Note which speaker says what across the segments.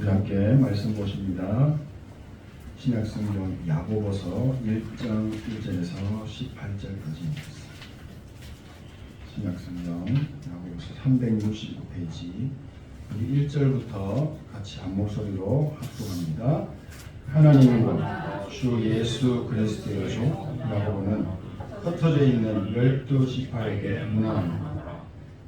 Speaker 1: 우리 함께 말씀 보십니다. 신약성경 야고보서 1장 1절에서 18절까지입니다. 신약성경 야고보서 365페이지 1절부터 같이 한 목소리로 합독합니다. 하나님은 주 예수 그리스도의 종 야고보는 흩어져 있는 12지파에게 문안합니다.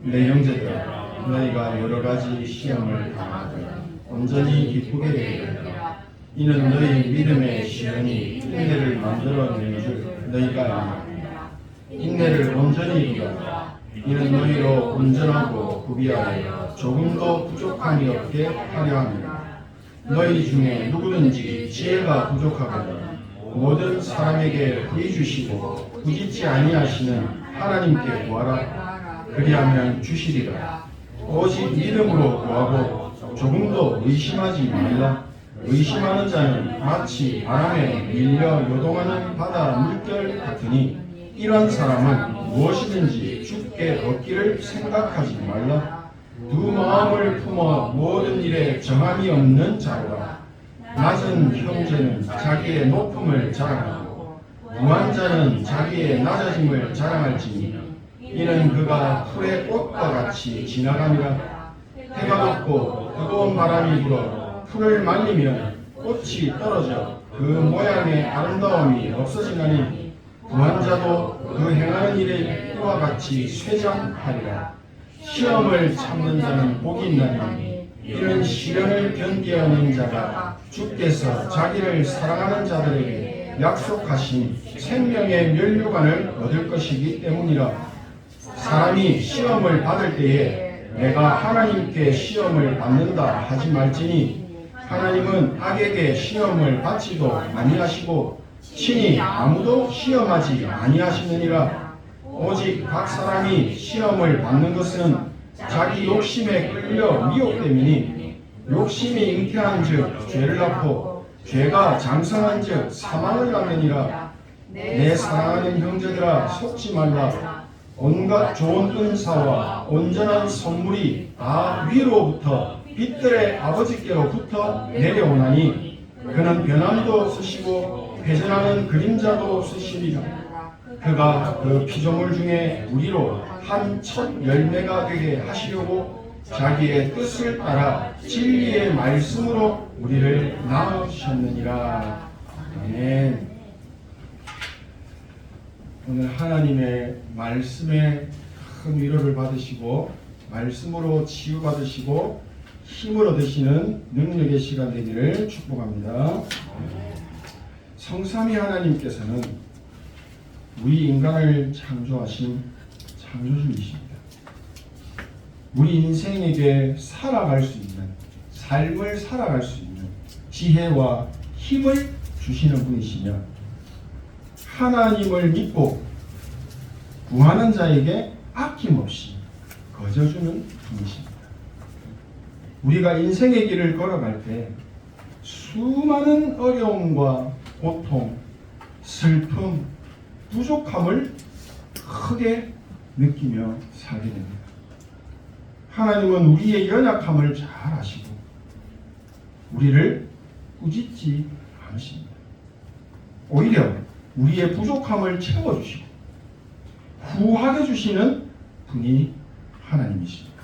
Speaker 1: 내 형제들아, 너희가 여러 가지 시험을 당하되 온전히 기쁘게 되리라. 이는 너희 믿음의 시련이 인내를 만들어내는 줄 너희가 아느니라. 인내를 온전히 이루라. 이는 너희로 온전하고 구비하여 조금도 부족함이 없게 하려 합니다. 너희 중에 누구든지 지혜가 부족하거든 모든 사람에게 부이 주시고 부짓지 아니하시는 하나님께 구하라. 그리하면 주시리라. 오직 믿음으로 구하고 조금도 의심하지 말라. 의심하는 자는 마치 바람에 밀려 요동하는 바다 물결 같으니 이런 사람은 무엇이든지 주께 얻기를 생각하지 말라. 두 마음을 품어 모든 일에 정함이 없는 자로라. 낮은 형제는 자기의 높음을 자랑하고 부한 자는 자기의 낮아짐을 자랑할지니 이는 그가 풀의 꽃과 같이 지나감이라. 해가 돋고 뜨거운 바람이 불어 풀을 말리면 꽃이 떨어져 그 모양의 아름다움이 없어지나니 부한 자도 그 행하는 일에 이와 같이 쇠장하리라. 시험을 참는 자는 복이 있나니 이런 시련을 견디어낸 자가 주께서 자기를 사랑하는 자들에게 약속하신 생명의 면류관을 얻을 것이기 때문이라. 사람이 시험을 받을 때에 내가 하나님께 시험을 받는다 하지 말지니 하나님은 악에게 시험을 받지도 아니하시고 친히 아무도 시험하지 아니하시느니라. 오직 각 사람이 시험을 받는 것은 자기 욕심에 끌려 미혹됨이니 욕심이 잉태한 즉 죄를 낳고 죄가 장성한 즉 사망을 낳느니라. 내 사랑하는 형제들아, 속지 말라. 온갖 좋은 은사와 온전한 선물이 다 위로부터 빛들의 아버지께로부터 내려오나니 그는 변함도 쓰시고 회전하는 그림자도 쓰시리라. 그가 그 피조물 중에 우리로 한 첫 열매가 되게 하시려고 자기의 뜻을 따라 진리의 말씀으로 우리를 낳으셨느니라. 아멘. 오늘 하나님의 말씀에 큰 위로를 받으시고 말씀으로 치유받으시고 힘을 얻으시는 능력의 시간 되기를 축복합니다. 성삼위 하나님께서는 우리 인간을 창조하신 창조주이십니다. 우리 인생에게 살아갈 수 있는, 삶을 살아갈 수 있는 지혜와 힘을 주시는 분이시며 하나님을 믿고 구하는 자에게 아낌없이 거저주는 분이십니다. 우리가 인생의 길을 걸어갈 때 수많은 어려움과 고통, 슬픔, 부족함을 크게 느끼며 살게 됩니다. 하나님은 우리의 연약함을 잘 아시고 우리를 꾸짖지 않으십니다. 오히려 우리의 부족함을 채워주시고 구하게 주시는 분이 하나님이십니다.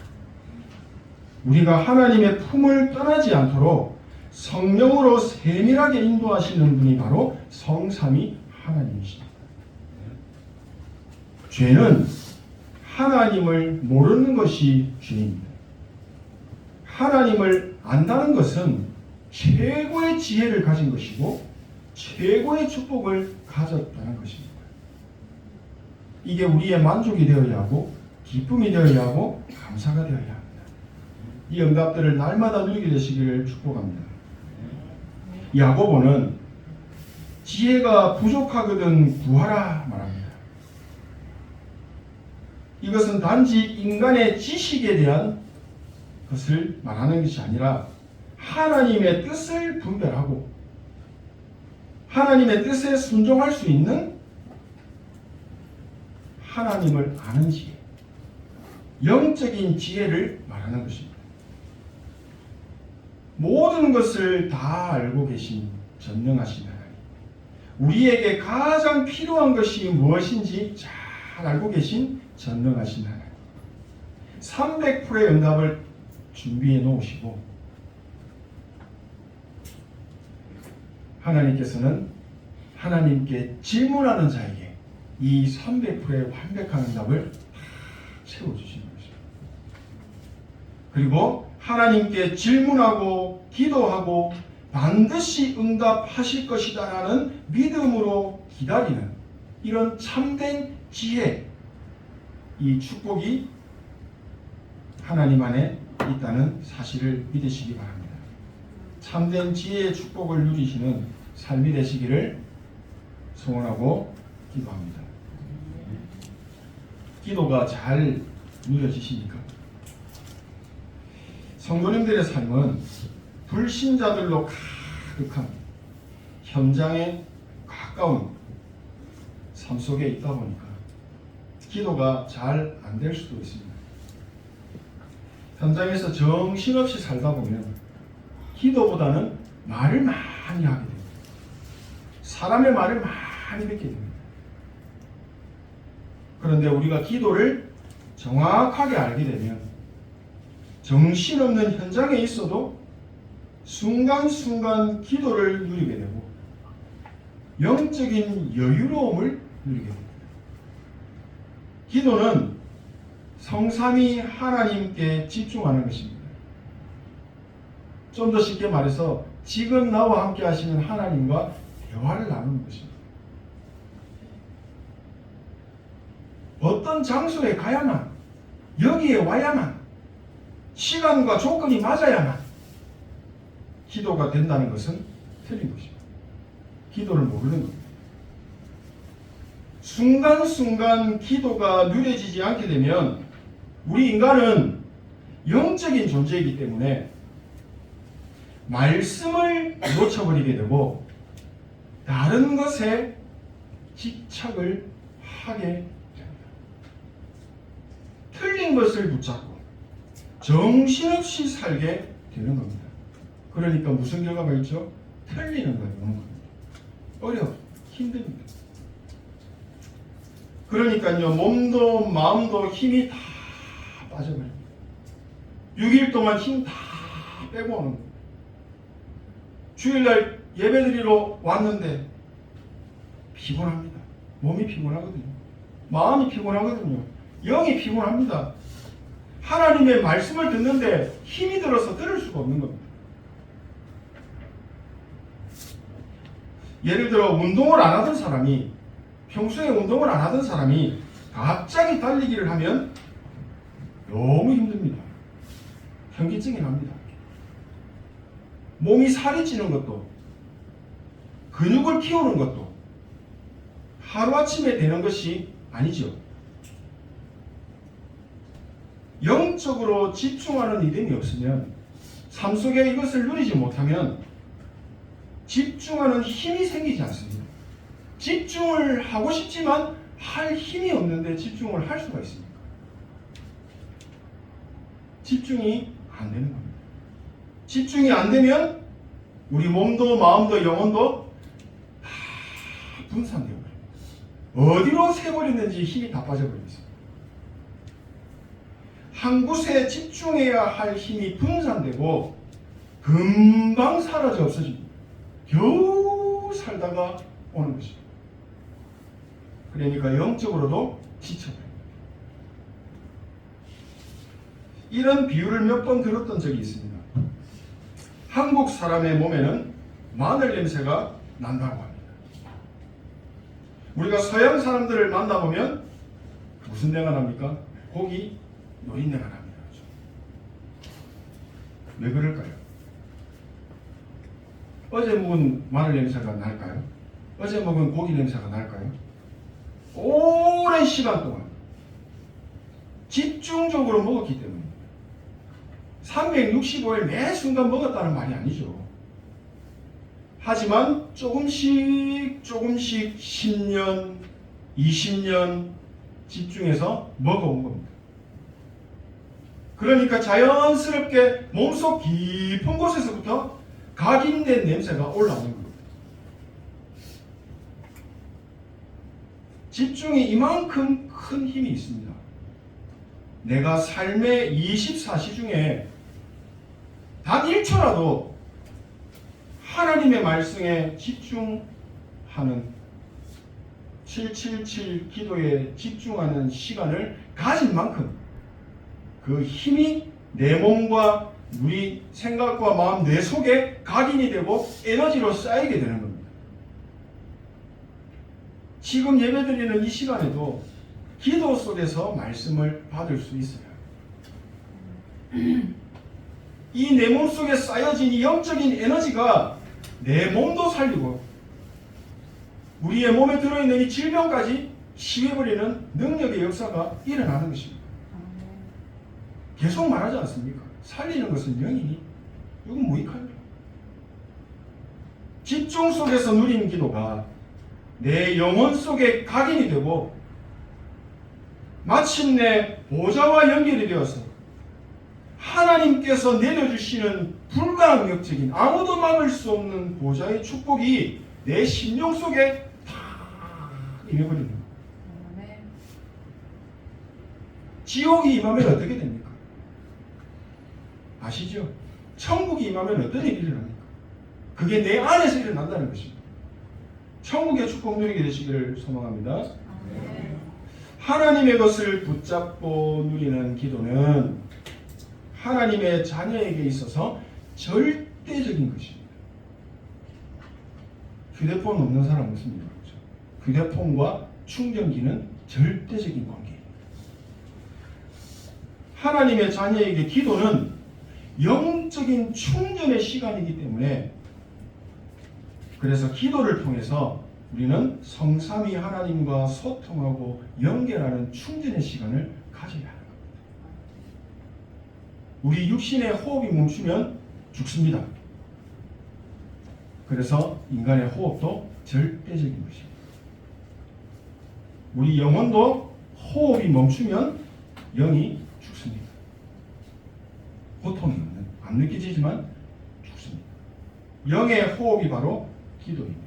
Speaker 1: 우리가 하나님의 품을 떠나지 않도록 성령으로 세밀하게 인도하시는 분이 바로 성삼위 하나님이십니다. 죄는 하나님을 모르는 것이 죄입니다. 하나님을 안다는 것은 최고의 지혜를 가진 것이고 최고의 축복을 가졌다는 것입니다. 이게 우리의 만족이 되어야 하고 기쁨이 되어야 하고 감사가 되어야 합니다. 이 응답들을 날마다 누리게 되시기를 축복합니다. 야고보는 지혜가 부족하거든 구하라 말합니다. 이것은 단지 인간의 지식에 대한 것을 말하는 것이 아니라 하나님의 뜻을 분별하고 하나님의 뜻에 순종할 수 있는 하나님을 아는 지혜, 영적인 지혜를 말하는 것입니다. 모든 것을 다 알고 계신 전능하신 하나님, 우리에게 가장 필요한 것이 무엇인지 잘 알고 계신 전능하신 하나님, 300%의 응답을 준비해 놓으시고 하나님께서는 하나님께 질문하는 자에게 이 300%의 완벽한 응답을 다 채워주시는 것입니다. 그리고 하나님께 질문하고 기도하고 반드시 응답하실 것이다 라는 믿음으로 기다리는 이런 참된 지혜, 이 축복이 하나님 안에 있다는 사실을 믿으시기 바랍니다. 참된 지혜의 축복을 누리시는 삶이 되시기를 소원하고 기도합니다. 기도가 잘 누려지십니까? 성도님들의 삶은 불신자들로 가득한 현장에 가까운 삶 속에 있다 보니까 기도가 잘 안 될 수도 있습니다. 현장에서 정신없이 살다 보면 기도보다는 말을 많이 하게 됩니다. 사람의 말을 많이 듣게 됩니다. 그런데 우리가 기도를 정확하게 알게 되면 정신없는 현장에 있어도 순간순간 기도를 누리게 되고 영적인 여유로움을 누리게 됩니다. 기도는 성삼위 하나님께 집중하는 것입니다. 좀 더 쉽게 말해서 지금 나와 함께 하시는 하나님과 대화를 나누는 것입니다. 어떤 장소에 가야만, 여기에 와야만, 시간과 조건이 맞아야만 기도가 된다는 것은 틀린 것입니다. 기도를 모르는 겁니다. 순간순간 기도가 누려지지 않게 되면 우리 인간은 영적인 존재이기 때문에 말씀을 놓쳐버리게 되고 다른 것에 집착을 하게 됩니다. 틀린 것을 붙잡고 정신없이 살게 되는 겁니다. 그러니까 무슨 결과가 있죠? 틀리는 거예요. 오는 겁니다. 어려워, 힘듭니다. 그러니까요, 몸도 마음도 힘이 다 빠져버립니다. 6일 동안 힘 다 빼고 오는 겁니다. 주일날 예배드리러 왔는데 피곤합니다. 몸이 피곤하거든요. 마음이 피곤하거든요. 영이 피곤합니다. 하나님의 말씀을 듣는데 힘이 들어서 들을 수가 없는 겁니다. 예를 들어 운동을 안 하던 사람이, 평소에 운동을 안 하던 사람이 갑자기 달리기를 하면 너무 힘듭니다. 현기증이 납니다. 몸이 살이 찌는 것도, 근육을 키우는 것도 하루아침에 되는 것이 아니죠. 영적으로 집중하는 믿음이 없으면, 삶 속에 이것을 누리지 못하면 집중하는 힘이 생기지 않습니다. 집중을 하고 싶지만 할 힘이 없는데 집중을 할 수가 있습니까? 집중이 안 되는 겁니다. 집중이 안 되면 우리 몸도 마음도 영혼도 다 분산되어 버립니다. 어디로 새버렸는지 힘이 다 빠져버립니다. 한 곳에 집중해야 할 힘이 분산되고 금방 사라져 없어집니다. 겨우 살다가 오는 것입니다. 그러니까 영적으로도 지쳐버립니다. 이런 비유를 몇 번 들었던 적이 있습니다. 한국 사람의 몸에는 마늘 냄새가 난다고 합니다. 우리가 서양 사람들을 만나보면 무슨 내가 납니까? 고기 노린내가 납니다. 왜 그럴까요? 어제 먹은 마늘 냄새가 날까요? 어제 먹은 고기 냄새가 날까요? 오랜 시간 동안 집중적으로 먹었기 때문입니다. 365일 매 순간 먹었다는 말이 아니죠. 하지만 조금씩 10년, 20년 집중해서 먹어온 겁니다. 그러니까 자연스럽게 몸속 깊은 곳에서부터 각인된 냄새가 올라오는 겁니다. 집중이 이만큼 큰 힘이 있습니다. 내가 삶의 24시 중에 단 1초라도 하나님의 말씀에 집중하는 777 기도에 집중하는 시간을 가진 만큼 그 힘이 내 몸과 우리 생각과 마음, 뇌 속에 각인이 되고 에너지로 쌓이게 되는 겁니다. 지금 예배드리는 이 시간에도 기도 속에서 말씀을 받을 수 있어요. 이 내 몸 속에 쌓여진 이 영적인 에너지가 내 몸도 살리고 우리의 몸에 들어있는 이 질병까지 치유해버리는 능력의 역사가 일어나는 것입니다. 계속 말하지 않습니까? 살리는 것은 영이니 이건 무익합니다. 집중 속에서 누리는 기도가 내 영혼 속에 각인이 되고 마침내 보좌와 연결이 되어서 하나님께서 내려주시는 불가항력적인 아무도 막을 수 없는 보좌의 축복이 내 심령 속에 다 임해버리는 거예요. 지옥이 임하면 어떻게 됩니까? 아시죠? 천국이 임하면 어떤 일이 일어납니까? 그게 내 안에서 일어난다는 것입니다. 천국의 축복 누리게 되시기를 소망합니다. 하나님의 것을 붙잡고 누리는 기도는 하나님의 자녀에게 있어서 절대적인 것입니다. 휴대폰 없는 사람 없습니다. 그렇죠? 휴대폰과 충전기는 절대적인 관계입니다. 하나님의 자녀에게 기도는 영적인 충전의 시간이기 때문에 그래서 기도를 통해서 우리는 성삼위 하나님과 소통하고 연결하는 충전의 시간을 가져야 하는 겁니다. 우리 육신의 호흡이 멈추면 죽습니다. 그래서 인간의 호흡도 절대적인 것입니다. 우리 영혼도 호흡이 멈추면 영이 죽습니다. 고통이 없는, 안 느껴지지만 죽습니다. 영의 호흡이 바로 기도입니다.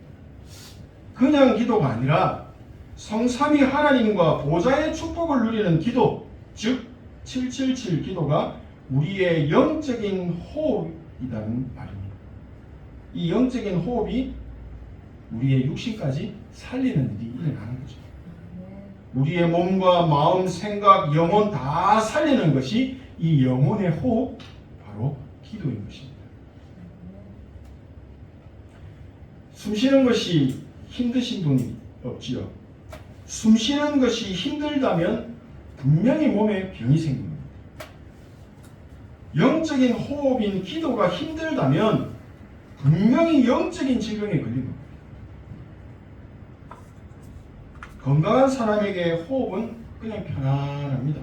Speaker 1: 그냥 기도가 아니라 성삼위 하나님과 보좌의 축복을 누리는 기도, 즉 777 기도가 우리의 영적인 호흡이라는 말입니다. 이 영적인 호흡이 우리의 육신까지 살리는 일이 일어나는 거죠. 우리의 몸과 마음, 생각, 영혼 다 살리는 것이 이 영혼의 호흡, 바로 기도인 것입니다. 숨 쉬는 것이 힘드신 분이 없지요. 숨 쉬는 것이 힘들다면 분명히 몸에 병이 생깁니다. 영적인 호흡인 기도가 힘들다면 분명히 영적인 질병에 걸린 겁니다. 건강한 사람에게 호흡은 그냥 편안합니다.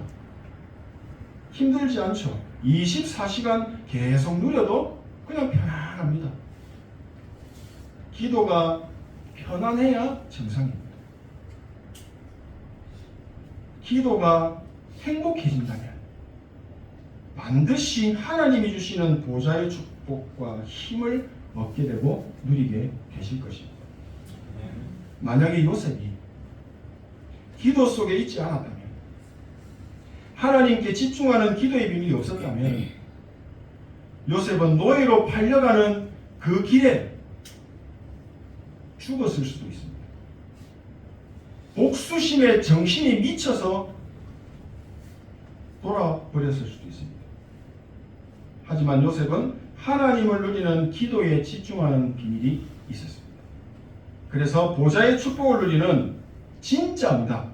Speaker 1: 힘들지 않죠. 24시간 계속 누려도 그냥 편안합니다. 기도가 편안해야 정상입니다. 기도가 행복해진다면 반드시 하나님이 주시는 보좌의 축복과 힘을 얻게 되고 누리게 되실 것입니다. 만약에 요셉이 기도 속에 있지 않았다면, 하나님께 집중하는 기도의 비밀이 없었다면 요셉은 노예로 팔려가는 그 길에 죽었을 수도 있습니다. 복수심에 정신이 미쳐서 돌아버렸을 수도 있습니다. 하지만 요셉은 하나님을 누리는 기도에 집중하는 비밀이 있었습니다. 그래서 보좌의 축복을 누리는 진짜 응답,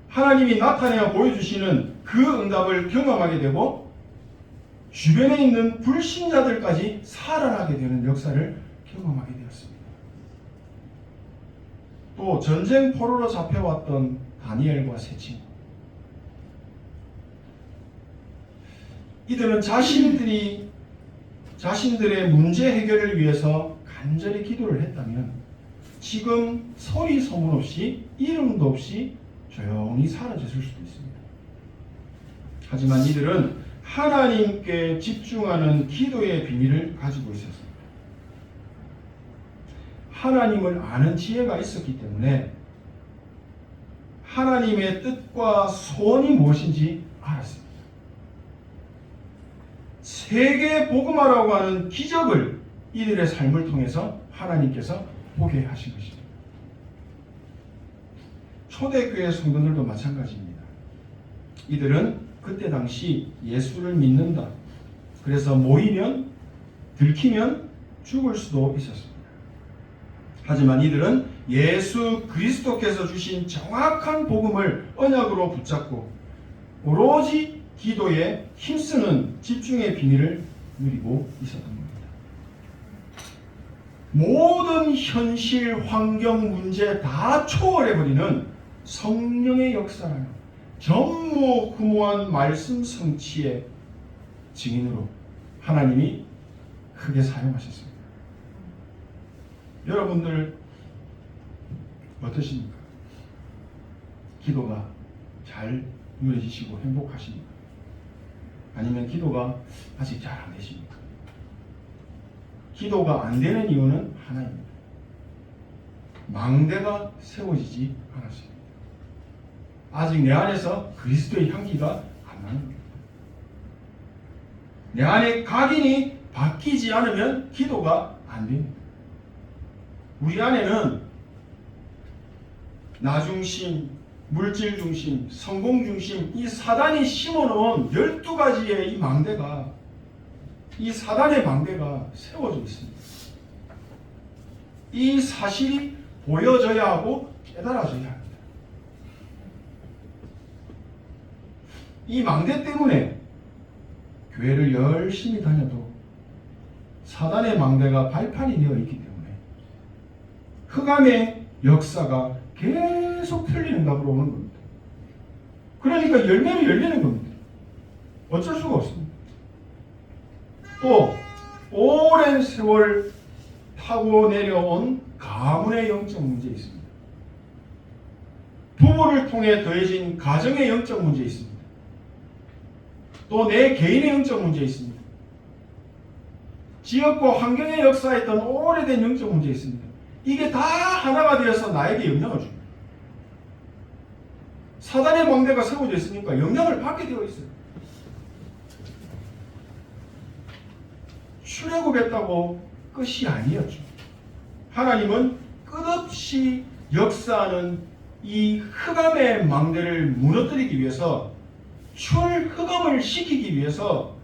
Speaker 1: 하나님이 나타내어 보여주시는 그 응답을 경험하게 되고 주변에 있는 불신자들까지 살아나게 되는 역사를 경험하게 되었습니다. 또 전쟁 포로로 잡혀왔던 다니엘과 세 친구, 이들은 자신들의 문제 해결을 위해서 간절히 기도를 했다면 지금 소리 소문 없이 이름도 없이 조용히 사라졌을 수도 있습니다. 하지만 이들은 하나님께 집중하는 기도의 비밀을 가지고 있었습니다. 하나님을 아는 지혜가 있었기 때문에 하나님의 뜻과 소원이 무엇인지 알았습니다. 세계 복음화라고 하는 기적을 이들의 삶을 통해서 하나님께서 보게 하신 것입니다. 초대교회 성도들도 마찬가지입니다. 이들은 그때 당시 예수를 믿는다. 그래서 모이면 들키면 죽을 수도 있었습니다. 하지만 이들은 예수 그리스도께서 주신 정확한 복음을 언약으로 붙잡고 오로지 기도에 힘쓰는 집중의 비밀을 누리고 있었던 겁니다. 모든 현실, 환경, 문제 다 초월해버리는 성령의 역사라는 전무후무한 말씀 성취의 증인으로 하나님이 크게 사용하셨습니다. 여러분들 어떠십니까? 기도가 잘 누려지시고 행복하십니까? 아니면 기도가 아직 잘 안 되십니까? 기도가 안 되는 이유는 하나입니다. 망대가 세워지지 않았습니다. 아직 내 안에서 그리스도의 향기가 안 나는 겁니다. 내 안에 각인이 바뀌지 않으면 기도가 안 됩니다. 우리 안에는 나 중심, 물질 중심, 성공 중심, 이 사단이 심어놓은 12가지의 이 망대가, 이 사단의 망대가 세워져 있습니다. 이 사실이 보여져야 하고 깨달아져야 합니다. 이 망대 때문에 교회를 열심히 다녀도 사단의 망대가 발판이 되어 있기 때문에 흑암의 역사가 계속 틀리는 답으로 오는 겁니다. 그러니까 열매는 열리는 겁니다. 어쩔 수가 없습니다. 또 오랜 세월 타고 내려온 가문의 영적 문제 있습니다. 부부를 통해 더해진 가정의 영적 문제 있습니다. 또 내 개인의 영적 문제 있습니다. 지역과 환경의 역사에 있던 오래된 영적 문제 있습니다. 이게 다 하나가 되어서 나에게 영향을 줍니다. 사단의 망대가 세워져 있으니까 영향을 받게 되어 있어요. 출애굽했다고 끝이 아니었죠. 하나님은 끝없이 역사하는 이 흑암의 망대를 무너뜨리기 위해서, 출흑암을 시키기 위해서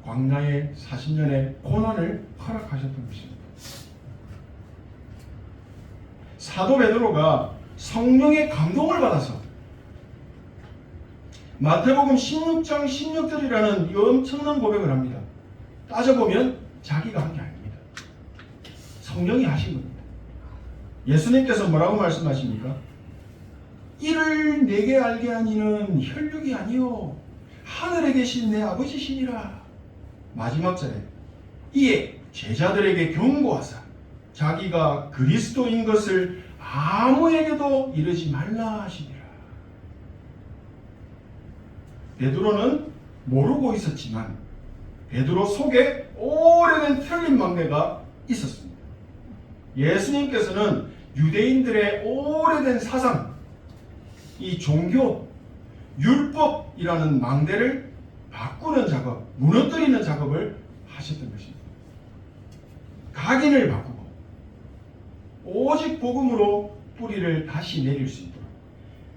Speaker 1: 광야의 40년의 고난을 허락하셨던 것입니다. 사도 베드로가 성령의 감동을 받아서 마태복음 16장 16절이라는 이 엄청난 고백을 합니다. 따져보면 자기가 한 게 아닙니다. 성령이 하신 겁니다. 예수님께서 뭐라고 말씀하십니까? 이를 내게 알게 하니는 혈육이 아니요 하늘에 계신 내 아버지시니라. 마지막 절에 이에 제자들에게 경고하사 자기가 그리스도인 것을 아무에게도 이르지 말라 하시니라. 베드로는 모르고 있었지만 베드로 속에 오래된 틀린 망대가 있었습니다. 예수님께서는 유대인들의 오래된 사상, 이 종교, 율법이라는 망대를 바꾸는 작업, 무너뜨리는 작업을 하셨던 것입니다. 각인을 바꾸고 오직 복음으로 뿌리를 다시 내릴 수 있도록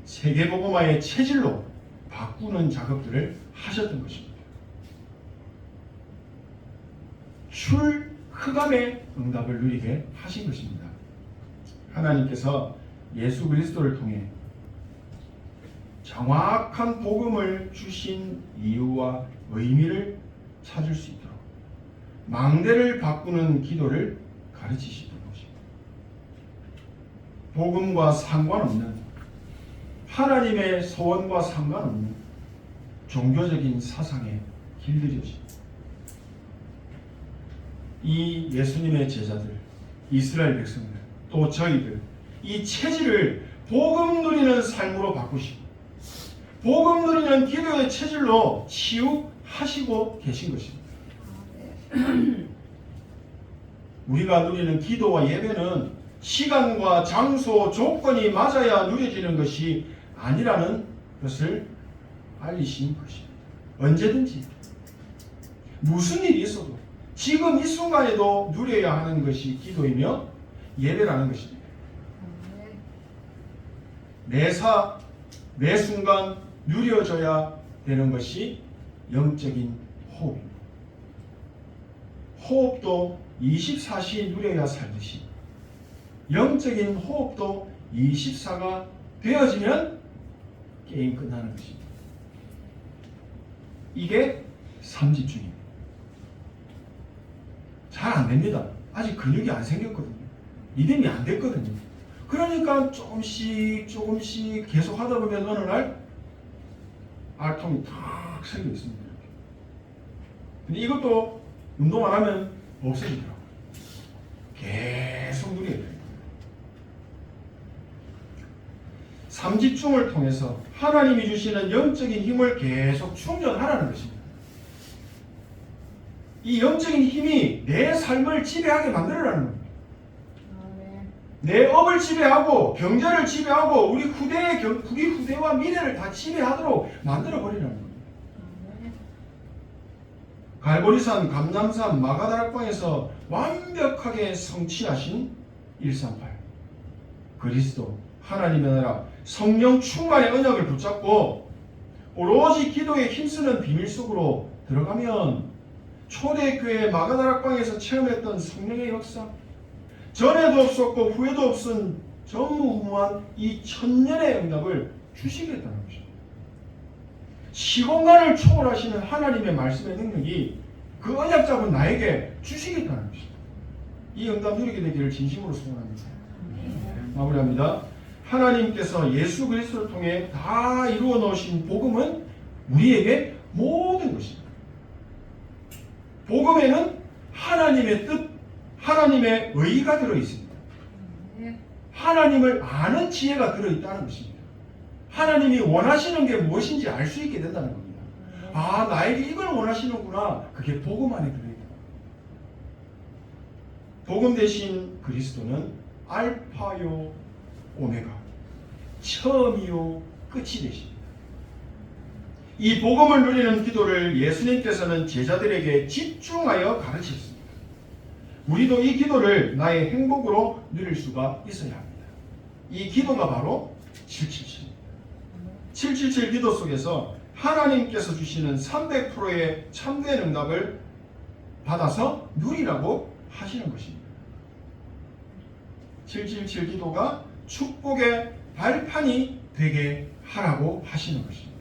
Speaker 1: 세계복음화의 체질로 바꾸는 작업들을 하셨던 것입니다. 출흑암의 응답을 누리게 하신 것입니다. 하나님께서 예수 그리스도를 통해 정확한 복음을 주신 이유와 의미를 찾을 수 있도록 망대를 바꾸는 기도를 가르치시던 것입니다. 복음과 상관없는, 하나님의 소원과 상관없는 종교적인 사상에 길들여집니다. 이 예수님의 제자들, 이스라엘 백성들, 또 저희들, 이 체질을 복음 누리는 삶으로 바꾸시고 복음 누리는 기도의 체질로 치유하시기 하시고 계신 것입니다. 우리가 누리는 기도와 예배는 시간과 장소, 조건이 맞아야 누려지는 것이 아니라는 것을 알리신 것입니다. 언제든지 무슨 일이 있어도 지금 이 순간에도 누려야 하는 것이 기도이며 예배라는 것입니다. 매사 매 순간 누려져야 되는 것이 영적인 호흡입니다. 호흡도 24시 누려야 살듯이 영적인 호흡도 24가 되어지면 게임 끝나는 것입니다. 이게 삼집중입니다. 잘 안 됩니다. 아직 근육이 안 생겼거든요. 리듬이 안 됐거든요. 그러니까 조금씩 계속 하다 보면 어느 날 알통이 탁 생겨 있습니다. 근데 이것도 운동 안 하면 없어지더라고요. 계속 누려야 돼요. 삼집중을 통해서 하나님이 주시는 영적인 힘을 계속 충전하라는 것입니다. 이 영적인 힘이 내 삶을 지배하게 만들어라는 겁니다. 내 업을 지배하고 경제를 지배하고 우리 후대와 미래를 다 지배하도록 만들어버리라는 겁니다. 갈보리산, 감람산, 마가다락방에서 완벽하게 성취하신 138 그리스도 하나님의 나라 성령 충만의 언약을 붙잡고 오로지 기도에 힘쓰는 비밀 속으로 들어가면 초대교회 마가다락방에서 체험했던 성령의 역사, 전에도 없었고 후에도 없은 전무후무한 이 천년의 응답을 주시겠다는 것입니다. 시공간을 초월하시는 하나님의 말씀의 능력이 그 언약 잡은 나에게 주시겠다는 것입니다. 이 응답 누리게 되기를 진심으로 소원합니다. 마무리합니다. 하나님께서 예수 그리스도를 통해 다 이루어 놓으신 복음은 우리에게 모든 것입니다. 복음에는 하나님의 뜻, 하나님의 의가 들어있습니다. 하나님을 아는 지혜가 들어있다는 것입니다. 하나님이 원하시는 게 무엇인지 알 수 있게 된다는 겁니다. 아, 나에게 이걸 원하시는구나. 그게 복음 안에 들어있다. 복음 대신 그리스도는 알파요 오메가, 처음이요 끝이 되십니다. 이 복음을 누리는 기도를 예수님께서는 제자들에게 집중하여 가르치셨습니다. 우리도 이 기도를 나의 행복으로 누릴 수가 있어야 합니다. 이 기도가 바로 777입니다. 777 기도 속에서 하나님께서 주시는 300%의 참된 응답을 받아서 누리라고 하시는 것입니다. 777 기도가 축복의 발판이 되게 하라고 하시는 것입니다.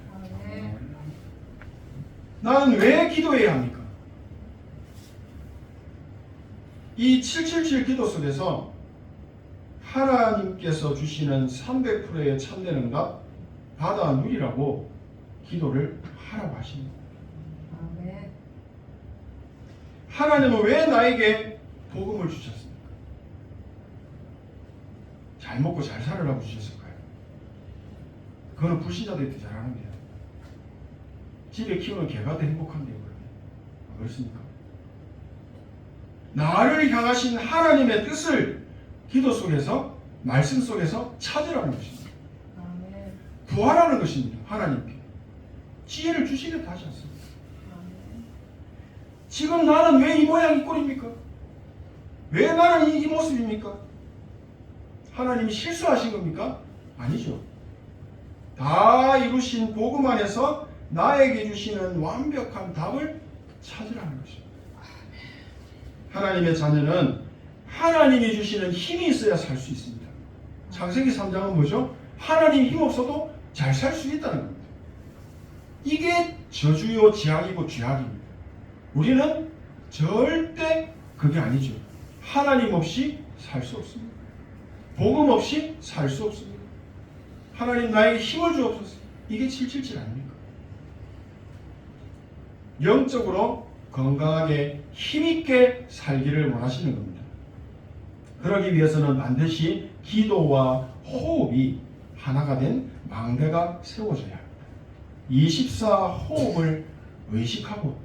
Speaker 1: 나는 왜 기도해야 합니까? 이 777 기도 속에서 하나님께서 주시는 300%의 참된 응답 받아 누리라고 기도를 하라고 하십니다. 하나님은 왜 나에게 복음을 주셨습니까? 잘 먹고 잘 살으라고 주셨을까요? 그거는 불신자들이 잘 아는 거예요. 집에 키우는 개가 더 행복한데요. 그렇습니까? 나를 향하신 하나님의 뜻을 기도 속에서, 말씀 속에서 찾으라는 것입니다. 구하라는 것입니다. 하나님께 지혜를 주시겠다 하지 않습니다. 지금 나는 왜 이 모양 이 꼴입니까? 왜 나는 이 모습입니까? 하나님이 실수하신 겁니까? 아니죠. 다 이루신 복음 안에서 나에게 주시는 완벽한 답을 찾으라는 것입니다. 하나님의 자녀는 하나님이 주시는 힘이 있어야 살 수 있습니다. 창세기 3장은 뭐죠? 하나님 힘 없어도 잘 살 수 있다는 겁니다. 이게 저주요 지향이고 죄악입니다. 우리는 절대 그게 아니죠. 하나님 없이 살 수 없습니다. 복음 없이 살 수 없습니다. 하나님 나에게 힘을 주옵소서. 이게 777 아닙니까? 영적으로 건강하게 힘있게 살기를 원하시는 겁니다. 그러기 위해서는 반드시 기도와 호흡이 하나가 된 망대가 세워져야 합니다. 24 호흡을 의식하고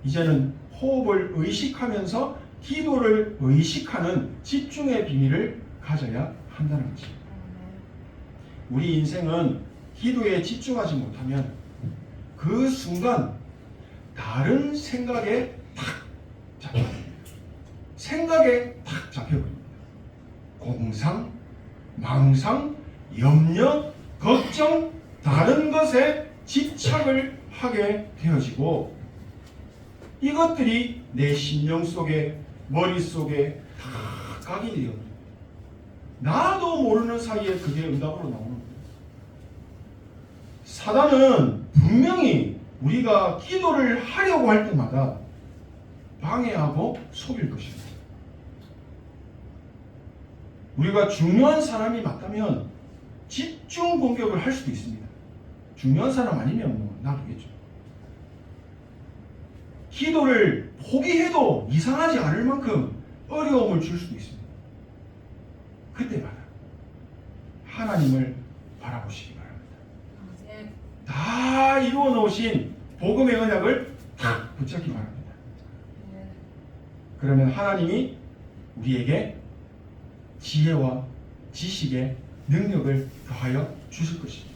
Speaker 1: 이제는 호흡을 의식하면서 기도를 의식하는 집중의 비밀을 가져야 한다는 거죠. 우리 인생은 기도에 집중하지 못하면 그 순간 다른 생각에 탁 잡혀버립니다. 생각에 탁 잡혀버립니다. 공상, 망상, 염려, 걱정, 다른 것에 집착을 하게 되어지고 이것들이 내 심령 속에 머릿속에 다 각인이 되어 나도 모르는 사이에 그게 응답으로 나오는 거예요. 사단은 분명히 우리가 기도를 하려고 할 때마다 방해하고 속일 것입니다. 우리가 중요한 사람이 맞다면 집중 공격을 할 수도 있습니다. 중요한 사람 아니면 뭐 놔두겠죠. 기도를 포기해도 이상하지 않을 만큼 어려움을 줄 수도 있습니다. 그때마다 하나님을 바라보시기 바랍니다. 다 이루어 놓으신 복음의 언약을 딱 붙잡기 바랍니다. 그러면 하나님이 우리에게 지혜와 지식의 능력을 더하여 주실 것입니다.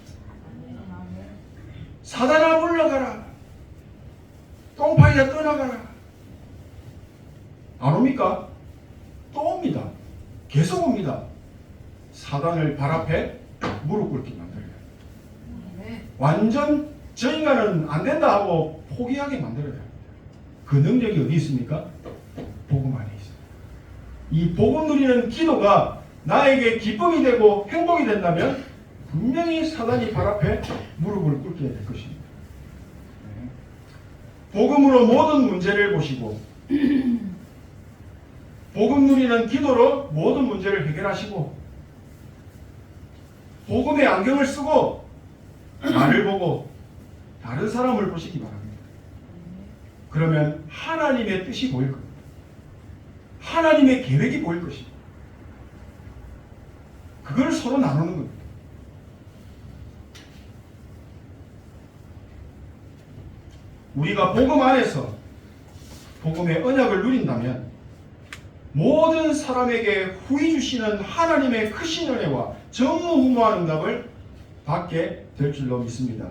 Speaker 1: 사단아 물러가라. 똥파리야 떠나가라. 안 옵니까? 또 옵니다. 계속 옵니다. 사단을 발 앞에 무릎 꿇게 만들어요. 완전 저 인간은 안 된다 하고 포기하게 만들어야 합니다. 그 능력이 어디 있습니까? 복음 안에 있습니다. 이 복음 누리는 기도가 나에게 기쁨이 되고 행복이 된다면 분명히 사단이 발 앞에 무릎을 꿇게 될 것입니다. 복음으로 모든 문제를 보시고 복음 누리는 기도로 모든 문제를 해결하시고 복음의 안경을 쓰고 나를 보고 다른 사람을 보시기 바랍니다. 그러면 하나님의 뜻이 보일 겁니다. 하나님의 계획이 보일 것입니다. 그걸 서로 나누는 겁니다. 우리가 복음 안에서 복음의 언약을 누린다면 모든 사람에게 후히 주시는 하나님의 크신 은혜와 전무후무한 응답을 받게 될 줄로 믿습니다.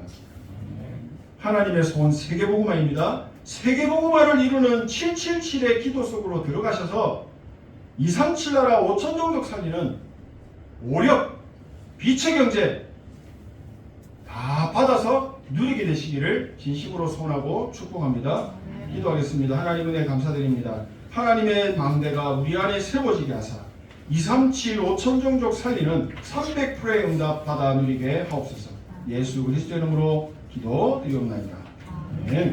Speaker 1: 하나님의 소원 세계복음화입니다. 세계복음화를 이루는 777의 기도 속으로 들어가셔서 237 나라 5천 종족 살리는 오력, 빛의 경제 다 받아서 누리게 되시기를 진심으로 소원하고 축복합니다. 기도하겠습니다. 하나님 은혜 감사드립니다. 하나님의 망대가 우리 안에 세워지게 하사 237 5천 종족 살리는 300%의 응답 받아 누리게 하옵소서. 예수 그리스도 이름으로 기도드리옵나이다. 아멘.